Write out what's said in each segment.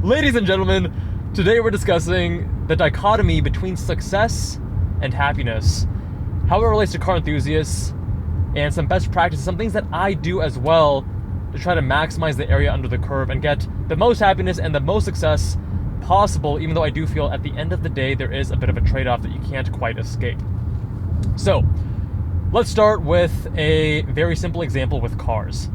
Ladies and gentlemen, today we're discussing the dichotomy between success and happiness, how it relates to car enthusiasts, and some best practices, some things that I do as well to try to maximize the area under the curve and get the most happiness and the most success possible, even though I do feel at the end of the day there is a bit of a trade-off that you can't quite escape. So, let's start with a very simple example with cars.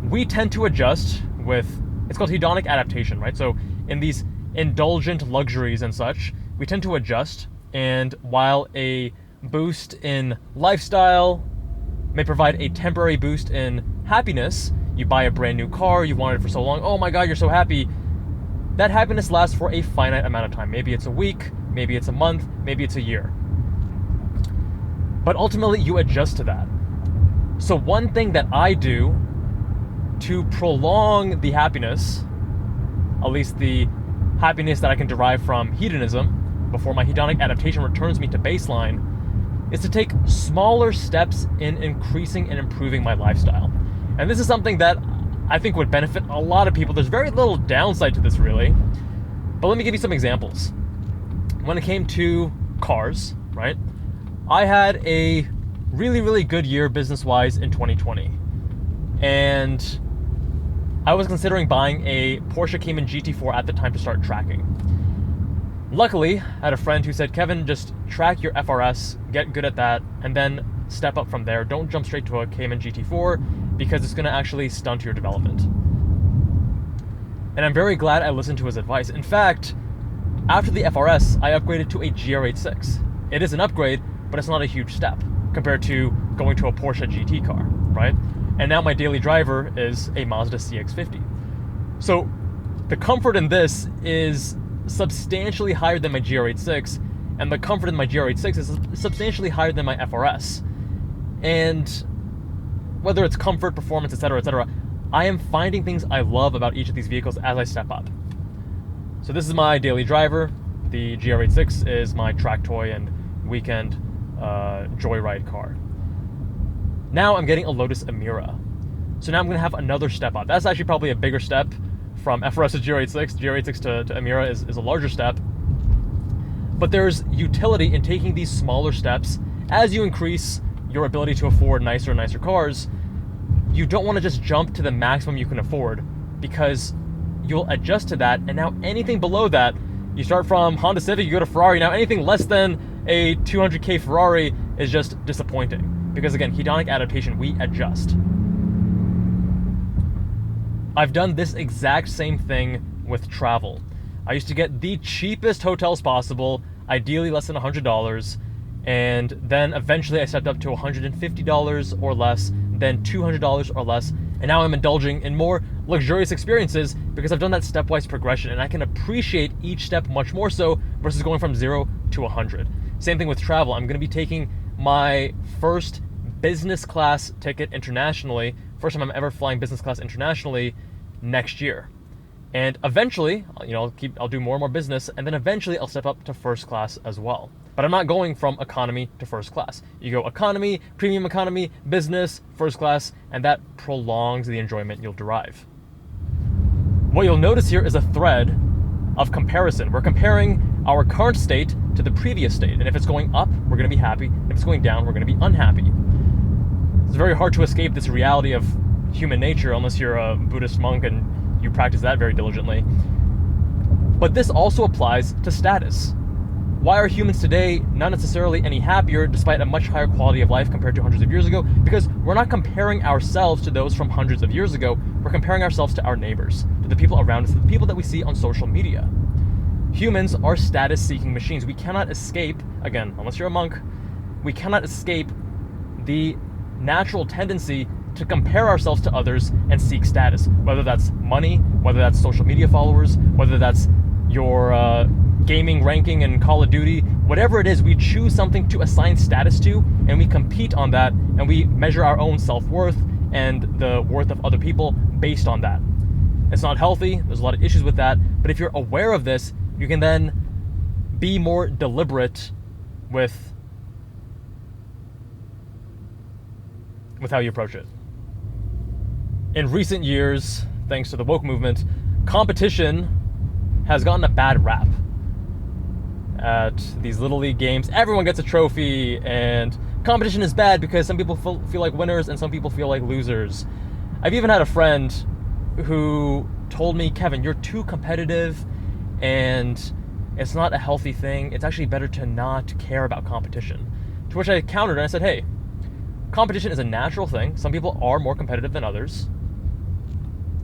We tend to adjust with, it's called hedonic adaptation, right? So in these indulgent luxuries and such, we tend to adjust, and while a boost in lifestyle may provide a temporary boost in happiness, you buy a brand new car, you wanted it for so long, oh my god, you're so happy, that happiness lasts for a finite amount of time. Maybe it's a week, maybe it's a month, maybe it's a year. But ultimately, you adjust to that. So one thing that I do to prolong the happiness, at least the happiness that I can derive from hedonism, before my hedonic adaptation returns me to baseline, is to take smaller steps in increasing and improving my lifestyle. And this is something that I think would benefit a lot of people. There's very little downside to this, really. But let me give you some examples. When it came to cars, right? I had a really, really good year business-wise in 2020. And I was considering buying a Porsche Cayman GT4 at the time to start tracking. Luckily, I had a friend who said, Kevin, just track your FRS, get good at that, and then step up from there. Don't jump straight to a Cayman GT4 because it's going to actually stunt your development. And I'm very glad I listened to his advice. In fact, after the FRS, I upgraded to a GR86. It is an upgrade, but it's not a huge step compared to going to a Porsche GT car, right? And now my daily driver is a Mazda CX-50. So the comfort in this is substantially higher than my GR86, and the comfort in my GR86 is substantially higher than my FRS. And whether it's comfort, performance, etc., I am finding things I love about each of these vehicles as I step up. So this is my daily driver. The GR86 is my track toy and weekend joyride car. Now I'm getting a Lotus Emira. So now I'm going to have another step up. That's actually probably a bigger step from FRS to GR86. GR86 to Emira is a larger step. But there's utility in taking these smaller steps as you increase your ability to afford nicer and nicer cars. You don't want to just jump to the maximum you can afford, because you'll adjust to that, and now anything below that, you start from Honda Civic, you go to Ferrari, now anything less than a 200k Ferrari is just disappointing. Because again, hedonic adaptation, we adjust. I've done this exact same thing with travel. I used to get the cheapest hotels possible, ideally less than $100, and then eventually I stepped up to $150 or less, then $200 or less, and now I'm indulging in more luxurious experiences because I've done that stepwise progression, and I can appreciate each step much more so versus going from 0 to 100. Same thing with travel. I'm going to be taking my first business class ticket internationally, first time I'm ever flying business class internationally, next year. And eventually, I'll do more and more business, and then eventually I'll step up to first class as well. But I'm not going from economy to first class. You go economy, premium economy, business, first class, and that prolongs the enjoyment you'll derive. What you'll notice here is a thread of comparison. We're comparing our current state to the previous state. And if it's going up, we're going to be happy. If it's going down, we're going to be unhappy. It's very hard to escape this reality of human nature unless you're a Buddhist monk and you practice that very diligently. But this also applies to status. Why are humans today not necessarily any happier despite a much higher quality of life compared to hundreds of years ago? Because we're not comparing ourselves to those from hundreds of years ago. We're comparing ourselves to our neighbors, to the people around us, to the people that we see on social media. Humans are status-seeking machines. We cannot escape, again, unless you're a monk, we cannot escape the natural tendency to compare ourselves to others and seek status, whether that's money, whether that's social media followers, whether that's your gaming ranking in Call of Duty, whatever it is, we choose something to assign status to, and we compete on that, and we measure our own self-worth and the worth of other people based on that. It's not healthy, there's a lot of issues with that, but if you're aware of this, you can then be more deliberate with how you approach it. In recent years, thanks to the woke movement, competition has gotten a bad rap. At these Little League games, everyone gets a trophy, and competition is bad because some people feel like winners and some people feel like losers. I've even had a friend who told me, Kevin, you're too competitive and it's not a healthy thing. It's actually better to not care about competition. To which I countered and I said, hey, competition is a natural thing. Some people are more competitive than others.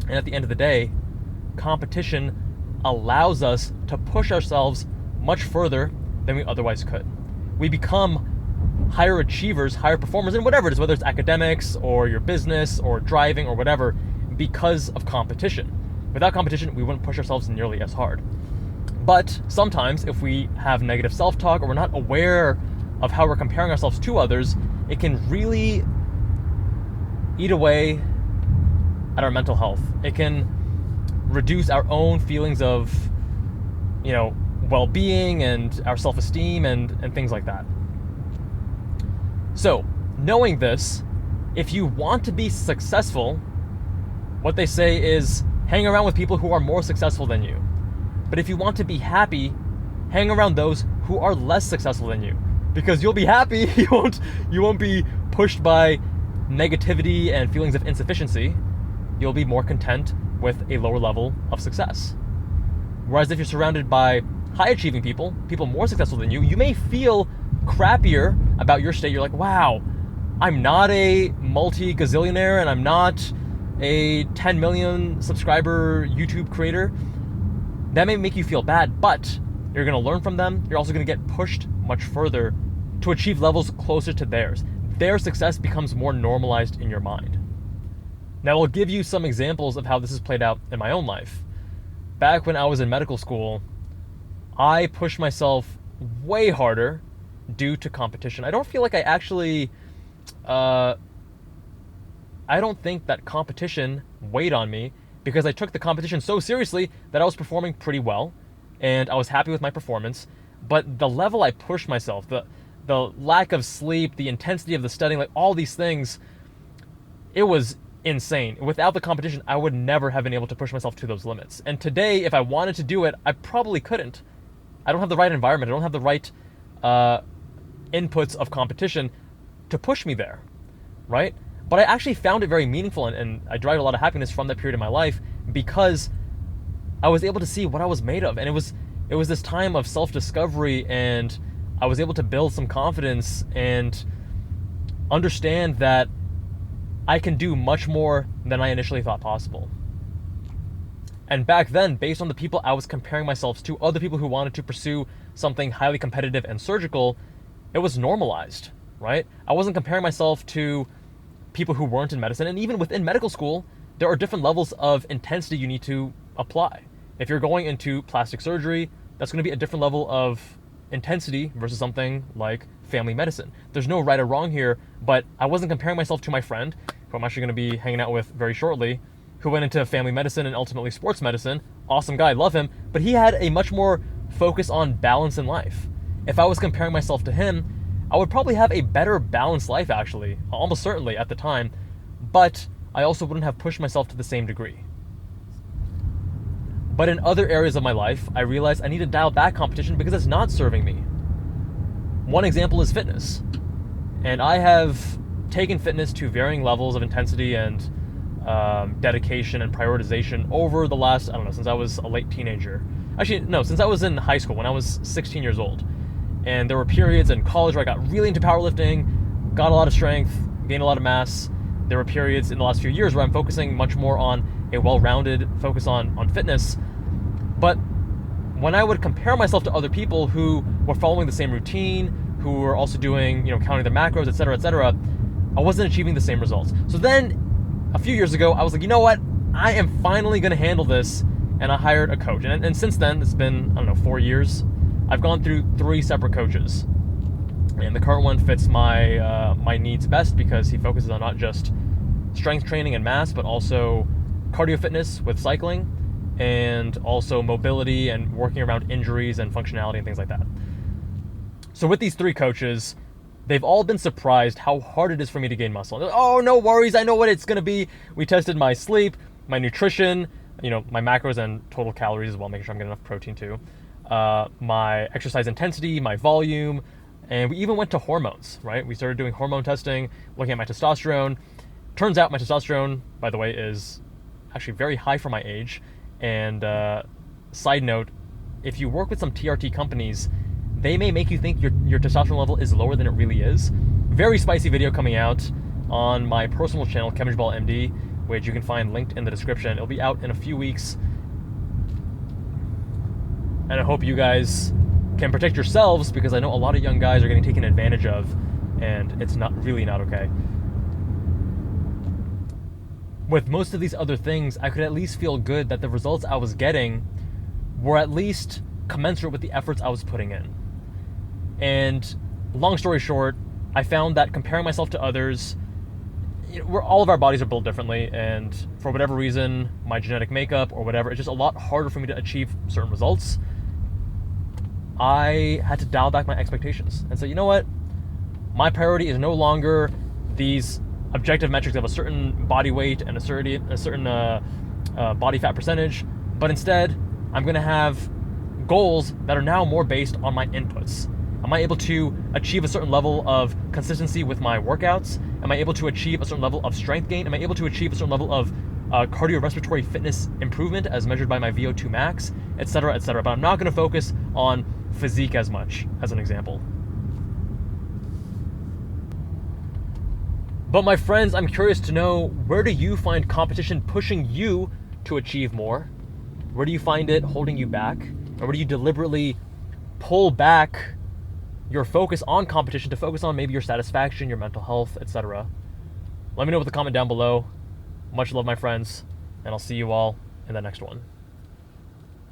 And at the end of the day, competition allows us to push ourselves much further than we otherwise could. We become higher achievers, higher performers in whatever it is, whether it's academics or your business or driving or whatever, because of competition. Without competition, we wouldn't push ourselves nearly as hard. But sometimes if we have negative self-talk or we're not aware of how we're comparing ourselves to others, it can really eat away at our mental health. It can reduce our own feelings of, well-being and our self-esteem and things like that. So, knowing this, if you want to be successful, what they say is hang around with people who are more successful than you. But if you want to be happy, hang around those who are less successful than you. Because you'll be happy, you won't be pushed by negativity and feelings of insufficiency. You'll be more content with a lower level of success. Whereas if you're surrounded by high achieving people more successful than you, you may feel crappier about your state. You're like, wow, I'm not a multi-gazillionaire and I'm not a 10 million subscriber YouTube creator. That may make you feel bad, but you're going to learn from them. You're also going to get pushed much further to achieve levels closer to theirs. Their success becomes more normalized in your mind. Now, I'll give you some examples of how this has played out in my own life. Back when I was in medical school, I pushed myself way harder due to competition. I don't feel like I actually, I don't think that competition weighed on me because I took the competition so seriously that I was performing pretty well and I was happy with my performance. But the level I pushed myself, the lack of sleep, the intensity of the studying, like all these things, it was insane. Without the competition, I would never have been able to push myself to those limits. And today, if I wanted to do it, I probably couldn't. I don't have the right environment. I don't have the right inputs of competition to push me there, right? But I actually found it very meaningful and I derived a lot of happiness from that period of my life because I was able to see what I was made of. And it was this time of self-discovery, and I was able to build some confidence and understand that I can do much more than I initially thought possible. And back then, based on the people I was comparing myself to, other people who wanted to pursue something highly competitive and surgical, it was normalized, right? I wasn't comparing myself to people who weren't in medicine. And even within medical school, there are different levels of intensity you need to apply. If you're going into plastic surgery, that's going to be a different level of intensity versus something like family medicine. There's no right or wrong here, but I wasn't comparing myself to my friend, who I'm actually going to be hanging out with very shortly, who went into family medicine and ultimately sports medicine. Awesome guy, love him, but he had a much more focus on balance in life. If I was comparing myself to him, I would probably have a better balanced life, actually, almost certainly at the time, but I also wouldn't have pushed myself to the same degree. But in other areas of my life, I realized I need to dial back competition because it's not serving me. One example is fitness. And I have taken fitness to varying levels of intensity and dedication and prioritization over the last, since I was a late teenager. Actually, no, since I was in high school, when I was 16 years old. And there were periods in college where I got really into powerlifting, got a lot of strength, gained a lot of mass. There were periods in the last few years where I'm focusing much more on a well-rounded focus on fitness. But when I would compare myself to other people who were following the same routine, who were also doing, counting their macros, etc., I wasn't achieving the same results. So then a few years ago, I was like, you know what? I am finally going to handle this. And I hired a coach. And since then, it's been, 4 years. I've gone through 3 separate coaches. And the current one fits my needs best because he focuses on not just strength training and mass, but also cardio fitness with cycling, and also mobility and working around injuries and functionality and things like that. So with these 3 coaches, they've all been surprised how hard it is for me to gain muscle. Oh, no worries, I know what it's going to be. We tested my sleep, my nutrition, my macros and total calories as well, making sure I'm getting enough protein too. My exercise intensity, my volume, and we even went to hormones, right? We started doing hormone testing, looking at my testosterone. Turns out my testosterone, by the way, is actually very high for my age. And side note, if you work with some TRT companies, they may make you think your testosterone level is lower than it really is. Very spicy video coming out on my personal channel, Kevin Jubbal MD, which you can find linked in the description. It'll be out in a few weeks. And I hope you guys can protect yourselves, because I know a lot of young guys are getting taken advantage of, and it's not okay. With most of these other things, I could at least feel good that the results I was getting were at least commensurate with the efforts I was putting in. And long story short, I found that comparing myself to others, all of our bodies are built differently, and for whatever reason, my genetic makeup or whatever, it's just a lot harder for me to achieve certain results. I had to dial back my expectations and say, you know what? My priority is no longer these objective metrics of a certain body weight and a certain body fat percentage, but instead, I'm going to have goals that are now more based on my inputs. Am I able to achieve a certain level of consistency with my workouts? Am I able to achieve a certain level of strength gain? Am I able to achieve a certain level of cardiorespiratory fitness improvement as measured by my VO2 max, etc., etc.? But I'm not going to focus on physique as much, as an example. But my friends, I'm curious to know, where do you find competition pushing you to achieve more? Where do you find it holding you back? Or where do you deliberately pull back your focus on competition to focus on maybe your satisfaction, your mental health, etc.? Let me know with a comment down below. Much love, my friends, and I'll see you all in the next one.